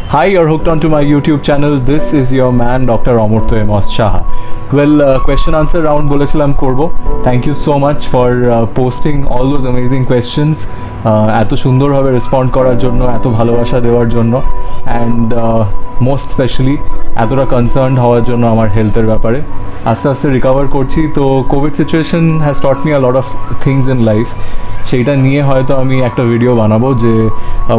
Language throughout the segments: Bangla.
Hi, you're hooked onto my YouTube channel. This is your man, Dr. Amurto Emos Shaha. Well, question answer round বলেছিলাম করব. Thank you so much for posting all those amazing questions. এত সুন্দরভাবে রেসপন্ড করার জন্য, এত ভালোবাসা দেওয়ার জন্য, অ্যান্ড মোস্ট স্পেশালি এতটা কনসার্নড হওয়ার জন্য আমার হেলথের ব্যাপারে। আস্তে আস্তে রিকভার করছি। তো covid situation has taught me a lot of things in life. সেইটা নিয়ে হয়তো আমি একটা ভিডিও বানাবো যে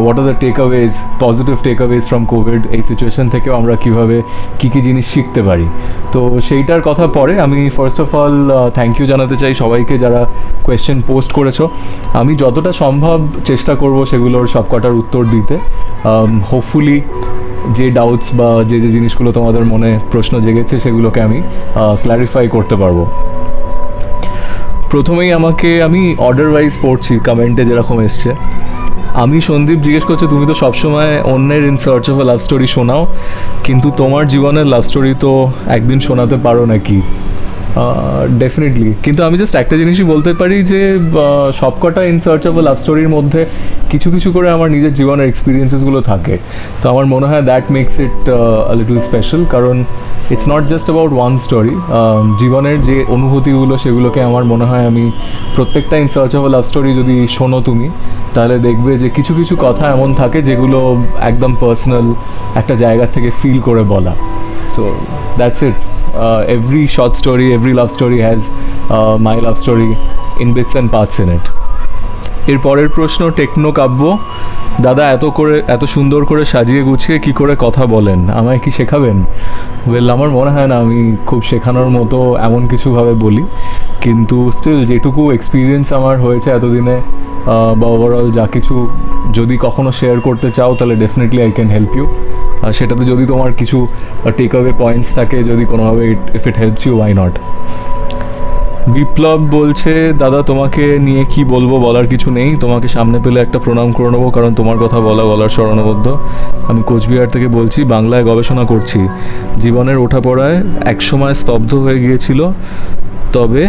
what are the takeaways, positive takeaways from covid. এই সিচুয়েশন থেকেও আমরা কীভাবে কী কী জিনিস শিখতে পারি। তো সেইটার কথা পরে আমি first of all thank you জানাতে চাই সবাইকে যারা কোয়েশ্চেন পোস্ট করেছো। আমি যতটা সম্ভব চেষ্টা করব সেগুলোর সবকটার উত্তর দিতে। হোপফুলি যে ডাউটস বা যে যে জিনিসগুলো তোমাদের মনে প্রশ্ন জেগেছে সেগুলোকে আমি ক্ল্যারিফাই করতে পারবো। প্রথমেই আমি অর্ডার ওয়াইজ পড়ছি, কমেন্টে যেরকম এসছে। আমি সন্দীপ জিজ্ঞেস করছে, তুমি তো সবসময় অন্যের in search of a love story শোনাও, কিন্তু তোমার জীবনের লাভ স্টোরি তো একদিন শোনাতে পারো নাকি? ডেফিনেটলি, কিন্তু আমি জাস্ট একটা জিনিসই বলতে পারি যে সবকটা ইন সার্চ অফ আ লাভ স্টোরির মধ্যে কিছু কিছু করে আমার নিজের জীবনের এক্সপিরিয়েন্সেসগুলো থাকে। তো আমার মনে হয় that makes it a little special, কারণ it's not just about one story. জীবনের যে অনুভূতিগুলো সেগুলোকে আমার মনে হয় আমি প্রত্যেকটা in search of a love story যদি শোনো তুমি, তাহলে দেখবে যে কিছু কিছু কথা এমন থাকে যেগুলো একদম পার্সোনাল একটা জায়গা থেকে ফিল করে বলা। So that's it. Every short story, every love story has my love story in bits and parts in it. এর পরের প্রশ্ন টেকনো কাব্য, দাদা এত সুন্দর করে সাজিয়ে গুছিয়ে কি করে কথা বলেন, আমায় কি শেখাবেন? ওয়েল, আমার মনে হয় না আমি খুব শেখানোর মতো এমন কিছুভাবে বলি, কিন্তু স্টিল যেটুকু এক্সপিরিয়েন্স আমার হয়েছে এতদিনে বা ওভারঅল যা কিছু যদি কখনো শেয়ার করতে চাও তাহলে definitely I can help you. সেটাতে যদি তোমার কিছু টেক অ্যাওয়ে পয়েন্টস থাকে, যদি কোনোভাবে if it helps you, why not. Biplab বলছে, দাদা তোমাকে নিয়ে কি বলবো, বলার কিছু নেই। তোমাকে সামনে পেলে একটা প্রণাম করে নেবো, কারণ তোমার কথা বলার স্মরণবদ্ধ। আমি কোচবিহার থেকে বলছি, বাংলায় গবেষণা করছি। জীবনের ওঠাপড়ায় একসময় স্তব্ধ হয়ে গিয়েছিল, তবে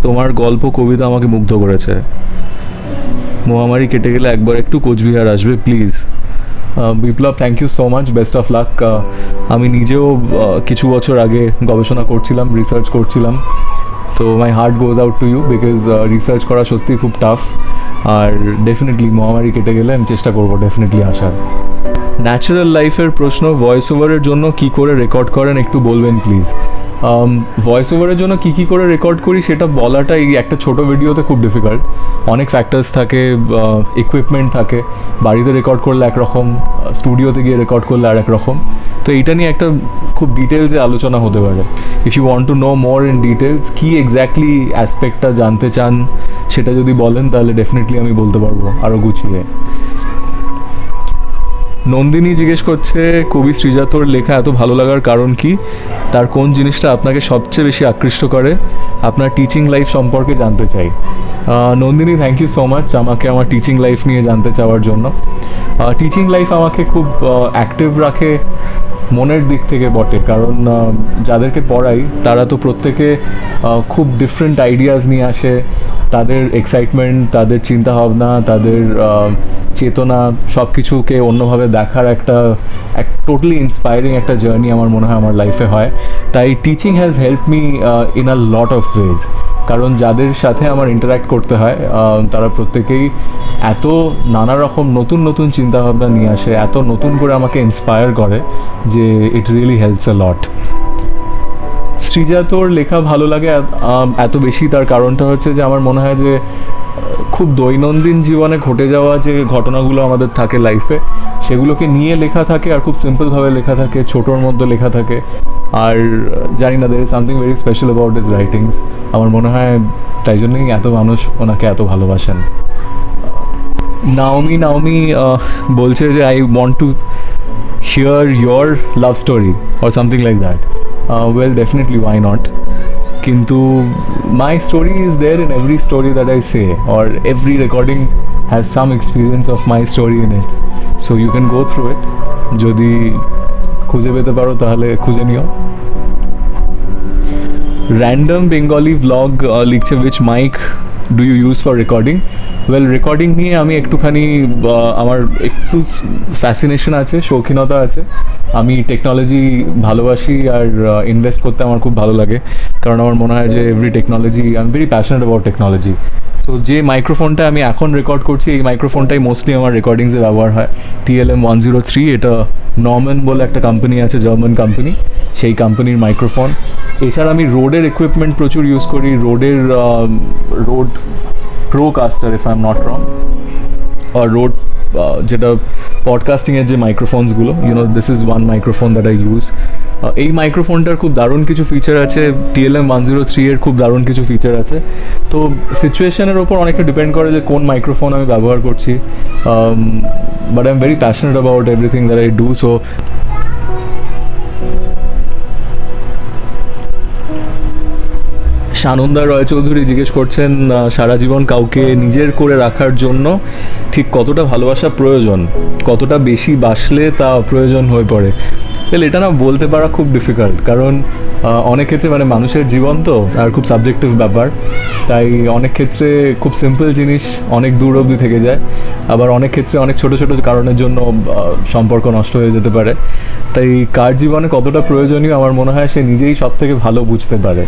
তোমার গল্প কবিতা আমাকে মুগ্ধ করেছে। মহামারী কেটে গেলে একবার একটু কোচবিহার আসবে please. Biplab, thank you so much, best of luck. আমি নিজেও কিছু বছর আগে গবেষণা করছিলাম, রিসার্চ করছিলাম। তো my heart goes out to you, because research করা সত্যিই খুব টাফ। আর ডেফিনেটলি মহামারী কেটে গেলে আমি চেষ্টা করবো ডেফিনেটলি আসার। ন্যাচারাল লাইফের প্রশ্ন, ভয়েস ওভারের জন্য কী করে রেকর্ড করেন একটু বলবেন প্লিজ। ভয়েস ওভারের জন্য কী করে রেকর্ড করি সেটা বলাটা এই একটা ছোটো ভিডিওতে খুব ডিফিকাল্ট। অনেক ফ্যাক্টার্স থাকে, ইকুইপমেন্ট থাকে। বাড়িতে রেকর্ড করলে একরকম, স্টুডিওতে গিয়ে রেকর্ড করলে আর একরকম। তো এইটা নিয়ে একটা খুব ডিটেলসে আলোচনা হতে পারে। If you want to know more in details, কী এক্স্যাক্টলি অ্যাসপেক্টটা জানতে চান সেটা যদি বলেন তাহলে ডেফিনেটলি আমি বলতে পারবো আরও গুছিয়ে। নন্দিনী জিজ্ঞেস করছে, কবি শ্রীজাতর লেখা এত ভালো লাগার কারণ কি? তার কোন জিনিসটা আপনাকে সবচেয়ে বেশি আকৃষ্ট করে? আপনার টিচিং লাইফ সম্পর্কে জানতে চাই। Nandini, thank you so much আমাকে আমার টিচিং লাইফ নিয়ে জানতে চাওয়ার জন্য। টিচিং লাইফ আমাকে খুব অ্যাক্টিভ রাখে মনের দিক থেকে বটে, কারণ যাদেরকে পড়াই তারা তো প্রত্যেকে খুব ডিফারেন্ট আইডিয়াস নিয়ে আসে। তাদের এক্সাইটমেন্ট, তাদের চিন্তাভাবনা, তাদের চেতনা, সব কিছুকে অন্যভাবে দেখার একটা টোটালি ইন্সপায়ারিং একটা জার্নি আমার মনে হয় আমার লাইফে হয়। তাই teaching has help me in a lot of ways. কারণ যাদের সাথে আমার ইন্টারাক্ট করতে হয় তারা প্রত্যেকেই এত নানা রকম নতুন নতুন চিন্তাভাবনা নিয়ে আসে, এত নতুন করে আমাকে ইন্সপায়ার করে যে ইট রিয়েলি হেল্পস আ লট। শ্রীজাতর লেখা ভালো লাগে এত বেশি, তার কারণটা হচ্ছে যে আমার মনে হয় যে খুব দৈনন্দিন জীবনে ঘটে যাওয়া যে ঘটনাগুলো আমাদের থাকে লাইফে, সেগুলোকে নিয়ে লেখা থাকে আর খুব সিম্পলভাবে লেখা থাকে, ছোটোর মধ্যে লেখা থাকে। আর জানি না, there is something very special about his writings. আমার মনে হয় তাই জন্যই এত মানুষ ওনাকে এত ভালোবাসেন। নাওমি বলছে যে I want to hear your love story or something like that. Well, definitely, why not? কিন্তু my story is there in every story that I say, or every recording has some experience of my story in it, so you can go through it. যদি খুঁজে পেতে পারো তাহলে খুঁজে নিও। র্যান্ডম বেঙ্গলি ভ্লগ লিখছে, which mic do you use for recording? Well, recording নিয়ে আমি একটুখানি আমার একটু ফ্যাসিনেশন আছে, শৌখিনতা আছে। আমি টেকনোলজি ভালোবাসি আর ইনভেস্ট করতে আমার খুব ভালো লাগে, কারণ আমার মনে হয় যে every technology, I am very passionate about technology. So যে মাইক্রোফোনটা আমি এখন রেকর্ড করছি, এই মাইক্রোফোনটাই মোস্টলি আমার রেকর্ডিংসে ব্যবহার হয়, TLM-103। এটা নর্ম্যান বলে একটা কোম্পানি আছে, জার্মান কোম্পানি, সেই কোম্পানির মাইক্রোফোন। এছাড়া আমি রোডের ইকুইপমেন্ট প্রচুর ইউজ করি, Rode Procaster, if I am not wrong, আর রোড যেটা পডকাস্টিংয়ের যে মাইক্রোফোনসগুলো, this is one microphone that I use. এই মাইক্রোফোনটার খুব দারুণ কিছু ফিচার আছে, TLM-103 এর খুব দারুণ কিছু ফিচার আছে। তো সিচুয়েশনের ওপর অনেকটা ডিপেন্ড করে যে কোন মাইক্রোফোন আমি ব্যবহার করছি, but I am very passionate about everything that I do. So Sananda Roychowdhury জিজ্ঞেস করছেন, সারা জীবন কাউকে নিজের করে রাখার জন্য ঠিক কতটা ভালোবাসা প্রয়োজন, কতটা বেশি বাসলে তা প্রয়োজন হয়ে পড়ে? এটা না বলতে পারা খুব ডিফিকাল্ট, কারণ অনেক ক্ষেত্রে মানে মানুষের জীবন তো আর খুব সাবজেক্টিভ ব্যাপার। তাই অনেক ক্ষেত্রে খুব সিম্পল জিনিস অনেক দূর অবধি থেকে যায়, আবার অনেক ক্ষেত্রে অনেক ছোটো ছোটো কারণের জন্য সম্পর্ক নষ্ট হয়ে যেতে পারে। তাই কার জীবনে কতটা প্রয়োজনীয় আমার মনে হয় সে নিজেই সব থেকে ভালো বুঝতে পারে।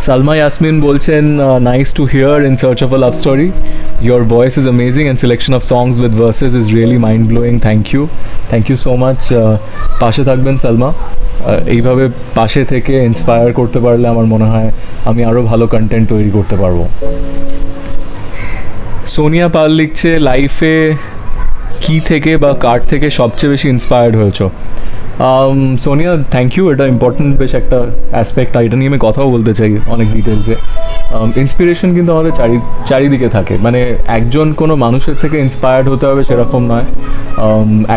সালমা ইয়াসমিন বলছেন, nice to here in search of a love story, your voice is amazing and selection of songs with verses is really mind blowing, thank you so much. পাশে থাকবেন সালমা, এইভাবে পাশে থেকে ইন্সপায়ার করতে পারলে আমার মনে হয় আমি আরও ভালো কন্টেন্ট তৈরি করতে পারবো। সোনিয়া পাল লিখছে, লাইফে কি থেকে বা কার থেকে সবচেয়ে বেশি ইন্সপায়ার্ড হয়েছো? সোনিয়া, থ্যাংক ইউ, এটা ইম্পর্টেন্ট বেশ একটা অ্যাসপেক্ট, এটা নিয়ে আমি কথাও বলতে চাই অনেক ডিটেলসে। ইন্সপিরেশন কিন্তু আমাদের চারিদিকে থাকে, মানে একজন কোনো মানুষের থেকে ইন্সপায়ার্ড হতে হবে সেরকম নয়,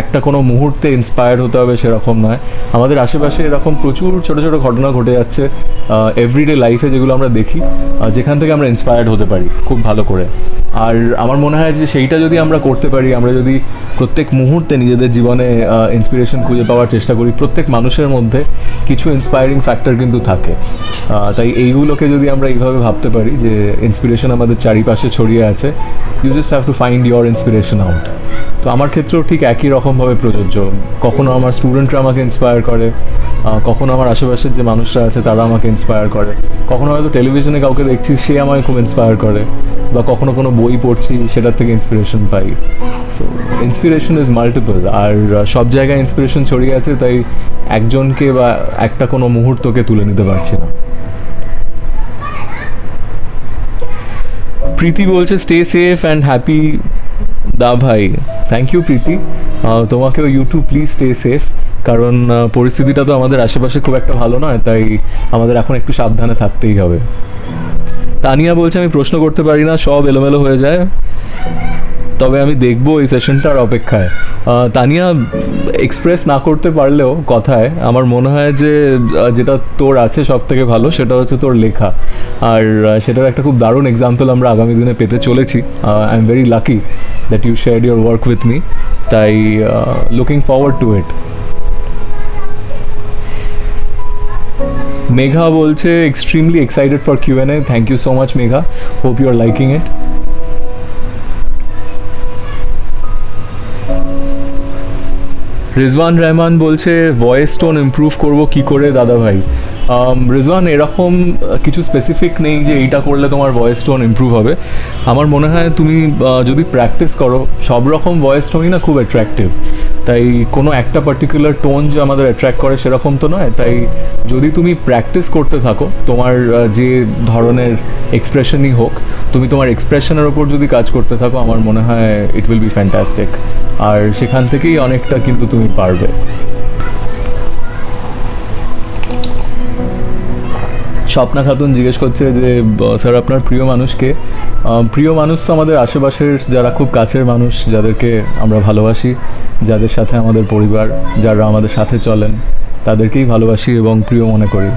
একটা কোনো মুহূর্তে ইন্সপায়ার্ড হতে হবে সেরকম নয়। আমাদের আশেপাশে এরকম প্রচুর ছোটো ছোটো ঘটনা ঘটে যাচ্ছে এভরিডে লাইফে, যেগুলো আমরা দেখি, যেখান থেকে আমরা ইন্সপায়ার্ড হতে পারি খুব ভালো করে। আর আমার মনে হয় যে সেইটা যদি আমরা করতে পারি, আমরা যদি প্রত্যেক মুহূর্তে নিজেদের জীবনে ইন্সপিরেশন খুঁজে পাওয়ার চেষ্টা করি, প্রত্যেক মানুষের মধ্যে কিছু ইন্সপায়ারিং ফ্যাক্টর কিন্তু থাকে। তাই এইগুলোকে যদি আমরা এইভাবে ভাবতে পারি যে ইন্সপিরেশন আমাদের চারিপাশে ছড়িয়ে আছে, you just have to find your inspiration out. তো আমার ক্ষেত্রেও ঠিক একই রকমভাবে প্রযোজ্য। কখনো আমার স্টুডেন্টরা আমাকে ইন্সপায়ার করে, কখনো আমার আশেপাশের যে মানুষরা আছে তারা আমাকে ইন্সপায়ার করে, কখনো হয়তো টেলিভিশনে কাউকে দেখছি সে আমাকে খুব ইন্সপায়ার করে, বা কখনো কোনো বই পড়ছি সেটার থেকে ইন্সপিরেশন পাই। সো ইন্সপিরেশন ইজ মাল্টিপল, আর সব জায়গায় ইন্সপিরেশন ছড়িয়ে আছে, তাই একজনকে বা একটা কোনো মুহূর্তকে তুলে নিতে পারছি না। প্রীতি বলছে, স্টে সেফ অ্যান্ড হ্যাপি দা ভাই। থ্যাংক ইউ প্রীতি, তোমাকেও ইউটিউব প্লিজ স্টে সেফ, কারণ পরিস্থিতিটা তো আমাদের আশেপাশে খুব একটা ভালো নয়, তাই আমাদের এখন একটু সাবধানে থাকতেই হবে। তানিয়া বলছে, আমি প্রশ্ন করতে পারি না, সব এলোমেলো হয়ে যায়, তবে আমি দেখবো এই সেশনটার অপেক্ষায়। তানিয়া, এক্সপ্রেস না করতে পারলেও কথায় আমার মনে হয় যে যেটা তোর আছে সব থেকে ভালো সেটা হচ্ছে তোর লেখা, আর সেটার একটা খুব দারুণ এক্সাম্পল আমরা আগামী দিনে পেতে চলেছি। I am very lucky that you shared your work with me, তাই looking forward to it. Megha বলছে, extremely excited for Q&A, thank you so much Megha, hope you are liking it. Rizwan Rahman বলছে, ভয়েস টোন ইমপ্রুভ করবো কী করে দাদা ভাই? রিজওয়ান, এরকম কিছু স্পেসিফিক নেই যে এইটা করলে তোমার ভয়েস টোন ইমপ্রুভ হবে। আমার মনে হয় তুমি যদি প্র্যাকটিস করো, সব রকম ভয়েস টোনই না খুব অ্যাট্রাকটিভ, তাই কোনো একটা পার্টিকুলার টোন যে আমাদের অ্যাট্রাক্ট করে সেরকম তো নয়। তাই যদি তুমি প্র্যাকটিস করতে থাকো, তোমার যে ধরনের এক্সপ্রেশনই হোক, তুমি তোমার এক্সপ্রেশনের ওপর যদি কাজ করতে থাকো, আমার মনে হয় ইট উইল বি ফ্যান্টাস্টিক, আর সেখান থেকেই অনেকটা কিন্তু তুমি পারবে। স্বপ্না খাতুন জিজ্ঞেস করছে যে, স্যার আপনার প্রিয় মানুষকে? প্রিয় মানুষ তো আমাদের আশেপাশের যারা খুব কাছের মানুষ, যাদেরকে আমরা ভালোবাসি, যাদের সাথে আমাদের পরিবার, যারা আমাদের সাথে চলেন, তাদেরকেই ভালোবাসি এবং প্রিয় মনে করি।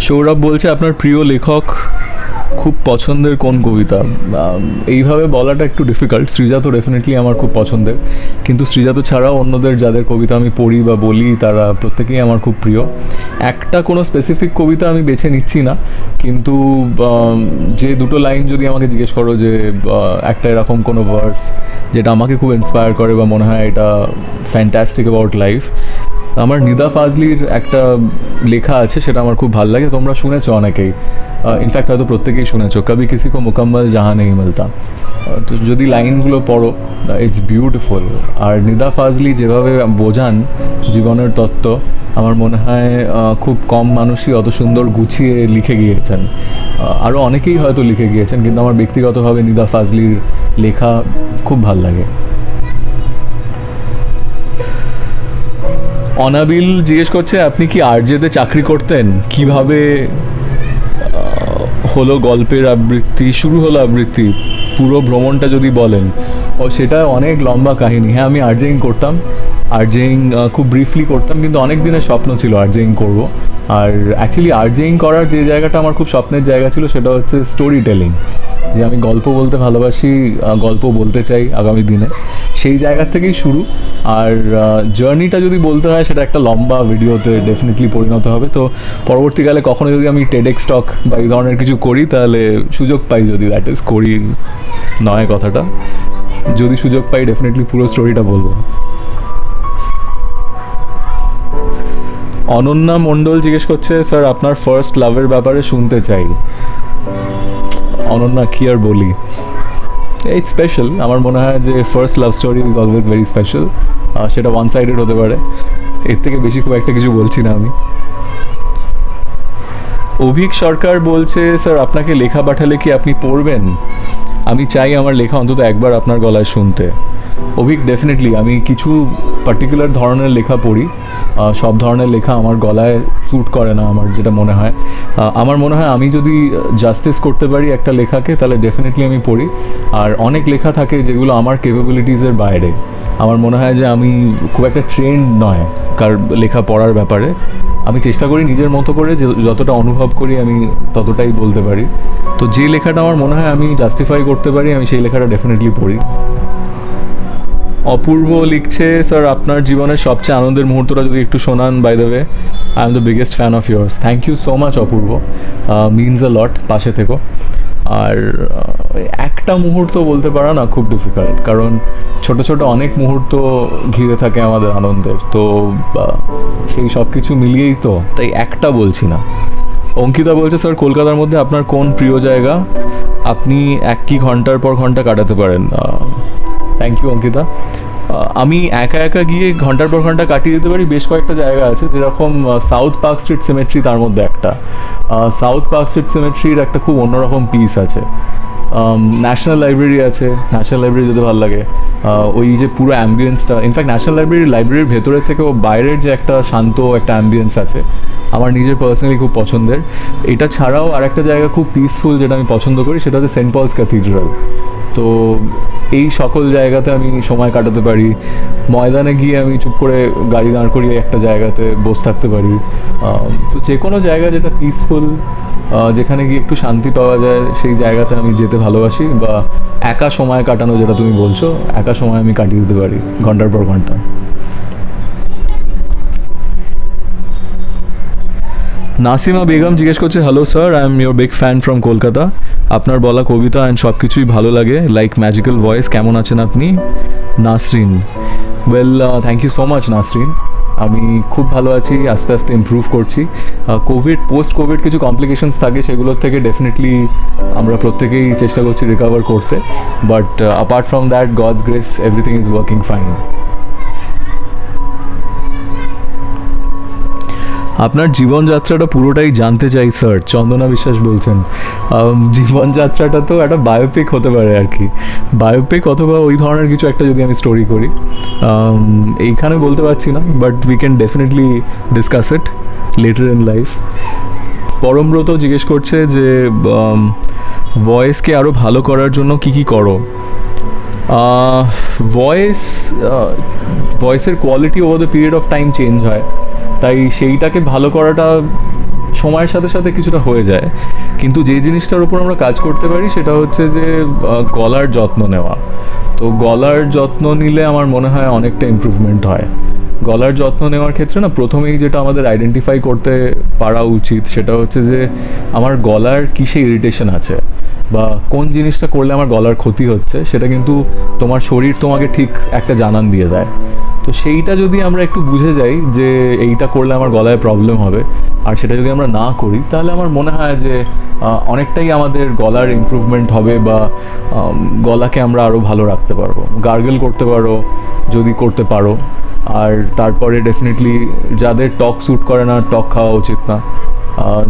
সৌরভ বলছে, আপনার প্রিয় লেখক খুব পছন্দের কোন কবিতা, এইভাবে বলাটা একটু ডিফিকাল্ট। সৃজা তো ডেফিনেটলি আমার খুব পছন্দের, কিন্তু সৃজা তো ছাড়াও অন্যদের যাদের কবিতা আমি পড়ি বা বলি তারা প্রত্যেকেই আমার খুব প্রিয়। একটা কোনো স্পেসিফিক কবিতা আমি বেছে নিচ্ছি না, কিন্তু যে দুটো লাইন যদি আমাকে জিজ্ঞেস করো যে একটা এরকম কোনো ভার্স যেটা আমাকে খুব ইন্সপায়ার করে বা মনে হয় এটা ফ্যান্টাস্টিক অ্যাবাউট লাইফ, আমার নিদা ফাজলির একটা লেখা আছে, সেটা আমার খুব ভালো লাগে। তোমরা শুনেছো অনেকেই, ইনফ্যাক্ট হয়তো প্রত্যেকেই শুনেছো, কবি কিসি কো মুকম্মল জাহাঁ নেই মিলতা। তো যদি লাইনগুলো পড়ো, ইটস বিউটিফুল। আর নিদা ফাজলি যেভাবে বোঝান জীবনের তত্ত্ব, আমার মনে হয় খুব কম মানুষই অত সুন্দর গুছিয়ে লিখে গিয়েছেন। আরও অনেকেই হয়তো লিখে গিয়েছেন, কিন্তু আমার ব্যক্তিগতভাবে নিদা ফাজলির লেখা খুব ভাল লাগে। অনাবিল জিজ্ঞেস করছে, আপনি কি আরজেতে চাকরি করতেন? কিভাবে হলো গল্পের আবৃত্তি, শুরু হলো আবৃত্তি, পুরো ভ্রমণটা যদি বলেন। ও সেটা অনেক লম্বা কাহিনী। হ্যাঁ, আমি আরজেইং করতাম। আরজেইং খুব ব্রিফলি করতাম, কিন্তু অনেক দিনের স্বপ্ন ছিল আরজেইং করব। আর অ্যাকচুয়ালি আরজেইং করার যে জায়গাটা আমার খুব স্বপ্নের জায়গা ছিল, সেটা হচ্ছে স্টোরি টেলিং, যে আমি গল্প বলতে ভালোবাসি, গল্প বলতে চাই আগামী দিনে। সেই জায়গা থেকেই শুরু। আর জার্নিটা যদি বলতে হয়, সেটা একটা লম্বা ভিডিওতে ডেফিনেটলি পরিণত হবে। তো পরবর্তীকালে কখনো যদি আমি টেডেক্স টক বা এই ধরনের কিছু করি, তাহলে সুযোগ পাই, যদি দ্যাট ইজ করি নয় কথাটা, যদি সুযোগ পাই ডেফিনেটলি পুরো স্টোরিটা বলবো। অনন্যা মণ্ডল জিজ্ঞেস করছে, স্যার আপনার ফার্স্ট লাভের ব্যাপারে শুনতে চাই। অনন্যা, কি আর বলি, ইটস স্পেশাল। আমার মনে হয় যে first love story is always very special. সেটা ওয়ান সাইডেড হতে পারে, এর থেকে বেশি খুব একটা কিছু বলছি না আমি। অভিক সরকার বলছে, স্যার আপনাকে লেখা পাঠালে কি আপনি পড়বেন? আমি চাই আমার লেখা অন্তত একবার আপনার গলায় শুনতে। অভিক, ডেফিনেটলি। আমি কিছু পার্টিকুলার ধরনের লেখা পড়ি, সব ধরনের লেখা আমার গলায় স্যুট করে না, আমার যেটা মনে হয়। আমার মনে হয় আমি যদি জাস্টিস করতে পারি একটা লেখাকে, তাহলে ডেফিনেটলি আমি পড়ি। আর অনেক লেখা থাকে যেগুলো আমার ক্যাপাবিলিটিসের বাইরে। আমার মনে হয় যে আমি খুব একটা ট্রেন্ড নয় কার লেখা পড়ার ব্যাপারে। আমি চেষ্টা করি নিজের মতো করে যতটা অনুভব করি আমি ততটাই বলতে পারি। তো যে লেখাটা আমার মনে হয় আমি জাস্টিফাই করতে পারি, আমি সেই লেখাটা ডেফিনেটলি পড়ি। অপূর্ব লিখছে, স্যার আপনার জীবনের সবচেয়ে আনন্দের মুহূর্তটা যদি একটু শোনান। By the way, I am the biggest fan of yours. Thank you so much Apurba, means a lot, পাশে থেকো। আর একটা মুহূর্ত বলতে পারো না, খুব ডিফিকাল্ট, কারণ ছোট ছোট অনেক মুহূর্ত ঘিরে থাকে আমাদের আনন্দের। তো সেই সব কিছু মিলিয়েই তো, তাই একটা বলছি না। অঙ্কিতা বলছে, স্যার কলকাতার মধ্যে আপনার কোন প্রিয় জায়গা আপনি একই ঘন্টার পর ঘন্টা কাটাতে পারেন? Thank you Ankita. আমি একা একা গিয়ে ঘন্টার পর ঘন্টা কাটিয়ে দিতে পারি। বেশ কয়েকটা জায়গা আছে, যেরকম সাউথ পার্ক স্ট্রিট সিমেট্রি, তার মধ্যে একটা। সাউথ পার্ক স্ট্রিট সিমেট্রির একটা খুব অন্যরকম পিস আছে। ন্যাশনাল লাইব্রেরি আছে, ন্যাশনাল লাইব্রেরি যেতে ভালো লাগে। ওই যে পুরো অ্যাম্বিয়েন্সটা, ইনফ্যাক্ট ন্যাশনাল লাইব্রেরির ভেতরের থেকেও বাইরের যে একটা শান্ত একটা অ্যাম্বিয়েন্স আছে, আমার নিজের পার্সোনালি খুব পছন্দের। এটা ছাড়াও আর একটা জায়গা খুব পিসফুল যেটা আমি পছন্দ করি, সেটা হচ্ছে সেন্ট পলস ক্যাথিড্রাল। তো এই সকল জায়গাতে আমি সময় কাটাতে পারি। ময়দানে গিয়ে আমি চুপ করে গাড়ি দাঁড় করিয়ে একটা জায়গাতে বসে থাকতে পারি। তো যে কোনো জায়গা যেটা পিসফুল, যেখানে গিয়ে একটু শান্তি পাওয়া যায়, সেই জায়গাতে আমি যেতে ভালোবাসি। বা একা সময় কাটানো, যেটা তুমি বলছো, একা সময় আমি কাটিয়ে দিতে পারি ঘন্টার পর ঘন্টা। নাসিমা বেগম জিজ্ঞেস করছে, hello sir, I am your big fan from Kolkata. আপনার বলা কবিতা অ্যান্ড সব কিছুই ভালো লাগে, লাইক ম্যাজিক্যাল ভয়েস। কেমন আছেন আপনি? Nasrin, well, thank you so much Nasrin. আমি খুব ভালো আছি, আস্তে আস্তে ইমপ্রুভ করছি। পোস্ট কোভিড কিছু কমপ্লিকেশনস থাকে, সেগুলোর থেকে ডেফিনেটলি আমরা প্রত্যেকেই চেষ্টা করছি রিকভার করতে। But apart from that, God's grace, everything is working fine. আপনার জীবনযাত্রাটা পুরোটাই জানতে চাই স্যার, চন্দনা বিশ্বাস বলছেন। জীবনযাত্রাটা তো একটা বায়োপিক হতে পারে আর কি, বায়োপিক অথবা ওই ধরনের কিছু একটা যদি আমি স্টোরি করি। এইখানে বলতে পারছি না, but we can definitely discuss it later in life. Parambrata জিজ্ঞেস করছে যে ভয়েসকে আরও ভালো করার জন্য কি কি করো? ভয়েসের quality over the period of time change হয়, তাই সেইটাকে ভালো করাটা সময়ের সাথে সাথে কিছুটা হয়ে যায়, কিন্তু যে জিনিসটার উপর আমরা কাজ করতে পারি সেটা হচ্ছে যে গলার যত্ন নেওয়া। তো গলার যত্ন নিলে আমার মনে হয় অনেকটা ইমপ্রুভমেন্ট হয়। গলার যত্ন নেওয়ার ক্ষেত্রে না প্রথমেই যেটা আমাদের আইডেন্টিফাই করতে পারা উচিত সেটা হচ্ছে যে আমার গলার কিসে ইরিটেশন আছে বা কোন জিনিসটা করলে আমার গলার ক্ষতি হচ্ছে, সেটা কিন্তু তোমার শরীর তোমাকে ঠিক একটা জানান দিয়ে দেয়। তো সেইটা যদি আমরা একটু বুঝে যাই যে এইটা করলে আমার গলায় প্রবলেম হবে, আর সেটা যদি আমরা না করি, তাহলে আমার মনে হয় যে অনেকটাই আমাদের গলার ইমপ্রুভমেন্ট হবে বা গলাকে আমরা আরও ভালো রাখতে পারবো। গার্গল করতে পারো যদি করতে পারো, আর তারপরে ডেফিনেটলি যাদের টক স্যুট করে না টক খাওয়া উচিত না,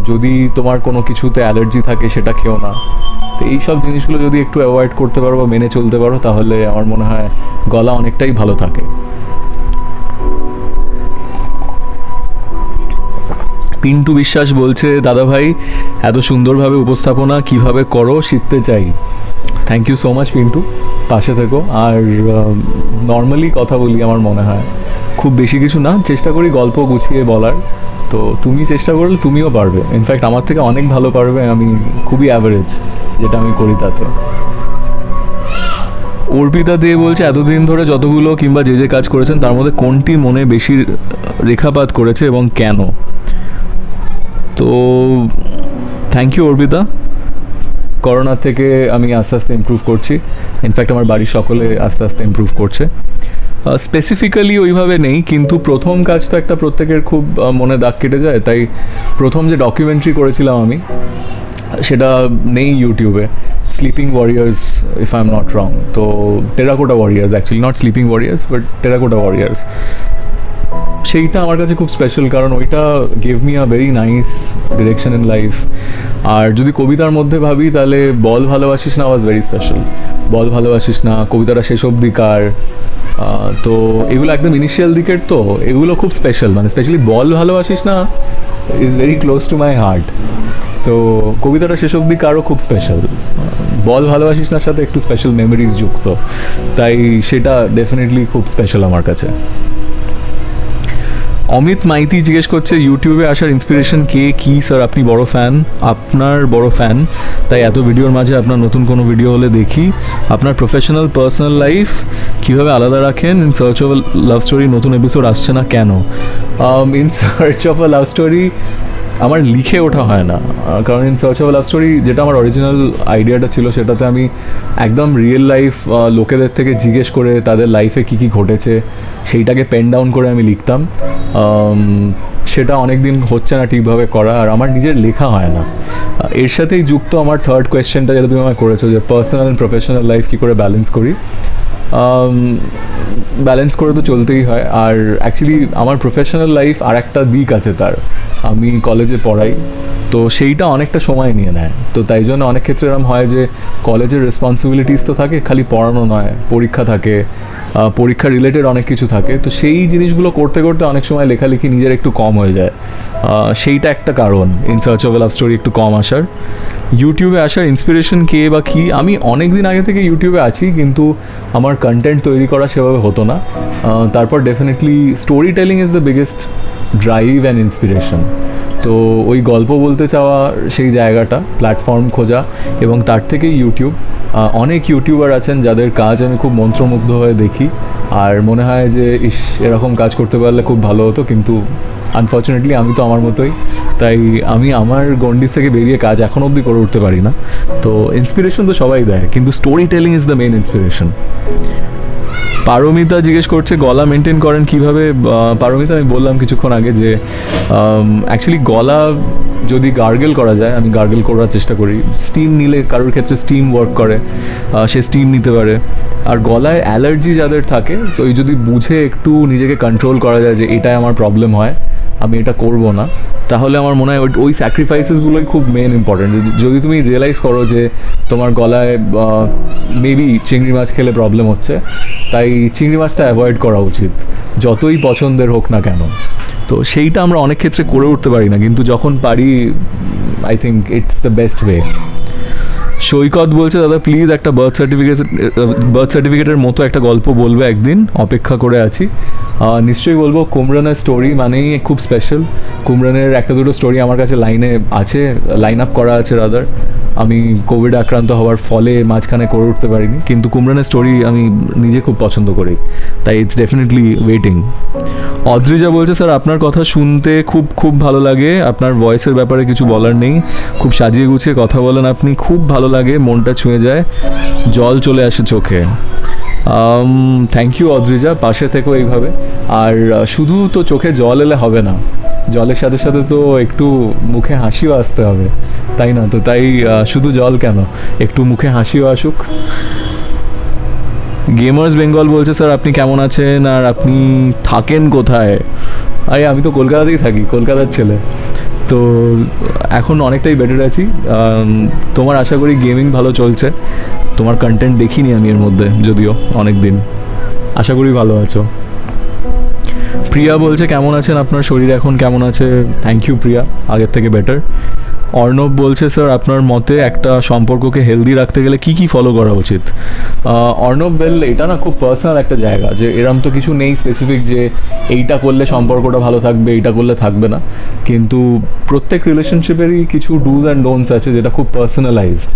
যদি তোমার কোনো কিছুতে অ্যালার্জি থাকে সেটা খেও না। তো এই সব জিনিসগুলো যদি একটু অ্যাভয়েড করতে পারো বা মেনে চলতে পারো, তাহলে আমার মনে হয় গলা অনেকটাই ভালো থাকে। পিন্টু বিশ্বাস বলছে, দাদা ভাই এত সুন্দরভাবে উপস্থাপনা কিভাবে করো শিখতে চাই। Thank you so much Pintu, পাশে থেকো। আর নর্মালি কথা বলি, আমার মনে হয় খুব বেশি কিছু না, চেষ্টা করি গল্প গুছিয়ে বলার। তো তুমি চেষ্টা করলে তুমিও পারবে, ইনফ্যাক্ট আমার থেকে অনেক ভালো পারবে। আমি খুবই অ্যাভারেজ যেটা আমি করি তাতে। অর্পিতা দিয়ে বলছে, এতদিন ধরে যতগুলো কিংবা যে যে কাজ করেছেন তার মধ্যে কোনটি মনে বেশি রেখাপাত করেছে এবং কেন? তো থ্যাংক ইউ অর্পিতা। করোনা থেকে আমি আস্তে আস্তে ইমপ্রুভ করছি, ইনফ্যাক্ট আমার বাড়ির সকলে আস্তে আস্তে ইমপ্রুভ করছে। স্পেসিফিক্যালি ওইভাবে নেই, কিন্তু প্রথম কাজটা একটা প্রত্যেকের খুব মনে দাগ কেটে যায়। তাই প্রথম যে ডকুমেন্টারি করেছিলাম আমি, সেটা নেই ইউটিউবে, sleeping warriors if I am not wrong. তো terracotta warriors, actually not sleeping warriors but terracotta warriors. সেইটা আমার কাছে খুব স্পেশাল, কারণ ওইটা gave me a very nice direction in life. আর যদি কবিতার মধ্যে ভাবি, তাহলে বল ভালোবাসিস না ওয়াজ ভেরি স্পেশাল। বল ভালোবাসিস না কবিতাটা শেষ অবধি কার, তো এগুলো একদম ইনিশিয়াল দিকের, তো এগুলো খুব স্পেশাল। মানে স্পেশালি বল ভালোবাসিস না is very close to my heart. তো কবিতাটা শেষ অবধি কারও খুব স্পেশাল, বল ভালোবাসিস নার সাথে একটু স্পেশাল মেমোরিজ যুক্ত, তাই সেটা ডেফিনেটলি খুব স্পেশাল আমার কাছে। অমিত মাইতি জিজ্ঞেস করছে, ইউটিউবে আসার ইন্সপিরেশন কে, কি স্যার আপনি বড় ফ্যান, আপনার বড় ফ্যান, তাই এত ভিডিওর মাঝে আপনার নতুন কোনো ভিডিও হলে দেখি। আপনার প্রফেশনাল পার্সোনাল লাইফ কীভাবে আলাদা রাখেন? In search of a love story নতুন এপিসোড আসছে না কেন? In search of a love story আমার লিখে ওঠা হয় না, কারণ in search of a love story যেটা আমার অরিজিনাল আইডিয়াটা ছিল, সেটাতে আমি একদম রিয়েল লাইফ লোকেদের থেকে জিজ্ঞেস করে তাদের লাইফে কী কী ঘটেছে সেইটাকে পেন ডাউন করে আমি লিখতাম। সেটা অনেক দিন হচ্ছে না ঠিকভাবে করা, আর আমার নিজের লেখা হয় না। এর সাথেই যুক্ত আমার থার্ড কোয়েশ্চেনটা, যেটা তুমি আমায় করেছো, যে পার্সোনাল অ্যান্ড প্রফেশনাল লাইফ কী করে ব্যালেন্স করি। ব্যালেন্স করে তো চলতেই হয়। আর অ্যাকচুয়ালি আমার প্রফেশনাল লাইফ আর একটা দিক আছে তার, আমি কলেজে পড়াই, তো সেইটা অনেকটা সময় নিয়ে নেয়। তো তাই জন্য অনেক ক্ষেত্রে এরকম হয় যে কলেজের রেসপন্সিবিলিটিস তো থাকে, খালি পড়ানো নয়, পরীক্ষা থাকে, পরীক্ষা রিলেটেড অনেক কিছু থাকে। তো সেই জিনিসগুলো করতে করতে অনেক সময় লেখালেখি নিজের একটু কম হয়ে যায়। সেইটা একটা কারণ in search of A love story একটু কম আসার। ইউটিউবে আসার ইন্সপিরেশন কে বা কী? আমি অনেক দিন আগে থেকে ইউটিউবে আছি, কিন্তু আমার কন্টেন্ট তৈরি করা সেভাবে হতো না। তারপর definitely story telling is the biggest drive and inspiration. তো ওই গল্প বলতে চাওয়া, সেই জায়গাটা, প্ল্যাটফর্ম খোঁজা, এবং তার থেকেই ইউটিউব। অনেক ইউটিউবার আছেন যাদের কাজ আমি খুব মন্ত্রমুগ্ধ হয়ে দেখি, আর মনে হয় যে ইস, এরকম কাজ করতে পারলে খুব ভালো হতো, কিন্তু আনফর্চুনেটলি আমি তো আমার মতোই, তাই আমি আমার গন্ডিজ থেকে বেরিয়ে কাজ এখন অবধি করে উঠতে পারি না। তো ইন্সপিরেশন তো সবাই দেয়, কিন্তু storytelling is the main inspiration. Paramita জিজ্ঞেস করছে, গলা মেনটেন করেন কীভাবে? পারমিতা, আমি বললাম কিছুক্ষণ আগে যে অ্যাকচুয়ালি গলা যদি গার্গেল করা যায়, আমি গার্গেল করার চেষ্টা করি। স্টিম নিলে কারোর ক্ষেত্রে স্টিম ওয়ার্ক করে, সে স্টিম নিতে পারে। আর গলায় অ্যালার্জি যাদের থাকে, তো ওই যদি বুঝে একটু নিজেকে কন্ট্রোল করা যায় যে এটাই আমার প্রবলেম হয়, আমি এটা করব না, তাহলে আমার মনে হয় ওই স্যাক্রিফাইসেসগুলোই খুব মেন ইম্পর্টেন্ট। যদি তুমি রিয়েলাইজ করো যে তোমার গলায় মেবি চিংড়ি মাছ খেলে প্রবলেম হচ্ছে, তাই চিংড়ি মাছটা অ্যাভয়েড করা উচিত, যতই পছন্দের হোক না কেন। তো সেইটা আমরা অনেক ক্ষেত্রে করে উঠতে পারি না, কিন্তু যখন পারি, I think it's the best way. Saikat বলছে দাদা প্লিজ একটা বার্থ সার্টিফিকেটের মতো একটা গল্প বলবে একদিন, অপেক্ষা করে আছি। নিশ্চয়ই বলবো। কুমরানের স্টোরি মানেই খুব স্পেশাল। কুমরানের একটা দুটো স্টোরি আমার কাছে লাইন আপ করা আছে রাদার। আমি কোভিড আক্রান্ত হওয়ার ফলে মাঝখানে করে উঠতে পারিনি, কিন্তু কুমরানের স্টোরি আমি নিজে খুব পছন্দ করি, তাই ইটস ডেফিনেটলি ওয়েটিং। অদ্রিজা বলছে স্যার আপনার কথা শুনতে খুব খুব ভালো লাগে, আপনার ভয়েসের ব্যাপারে কিছু বলার নেই, খুব সাজিয়ে গুছিয়ে কথা বলেন আপনি, খুব ভালো লাগে, মনটা ছুঁয়ে যায়, জল চলে আসে চোখে। থ্যাংক ইউ অদ্রিজা, পাশে থেকো এইভাবে। আর শুধু তো চোখে জল এলে হবে না, জলের সাথে সাথে তো একটু মুখে হাসিও আসতে হবে, তাই না? তো তাই শুধু জল কেন, একটু মুখে হাসিও আসুক। গেমার্স বেঙ্গল বলছে স্যার আপনি কেমন আছেন আর আপনি থাকেন কোথায়? আমি তো কলকাতাতেই থাকি, কলকাতার ছেলে। তো এখন অনেকটাই বেটার আছি। তোমার আশা করি গেমিং ভালো চলছে, তোমার কন্টেন্ট দেখিনি আমি এর মধ্যে, যদিও অনেক দিন। আশা করি ভালো আছো। প্রিয়া বলছে কেমন আছেন, আপনার শরীর এখন কেমন আছে? থ্যাংক ইউ প্রিয়া, আগের থেকে বেটার। অর্ণব বলছে স্যার আপনার মতে একটা সম্পর্ককে হেলদি রাখতে গেলে কি কি ফলো করা উচিত? অর্ণব এটা না খুব পার্সোনাল একটা জায়গা, যে এরম তো কিছু নেই স্পেসিফিক যে এইটা করলে সম্পর্কটা ভালো থাকবে, এইটা করলে থাকবে না। কিন্তু প্রত্যেক রিলেশনশিপেরই কিছু ডুজ অ্যান্ড ডোন্টস আছে যেটা খুব পার্সোনালাইজড।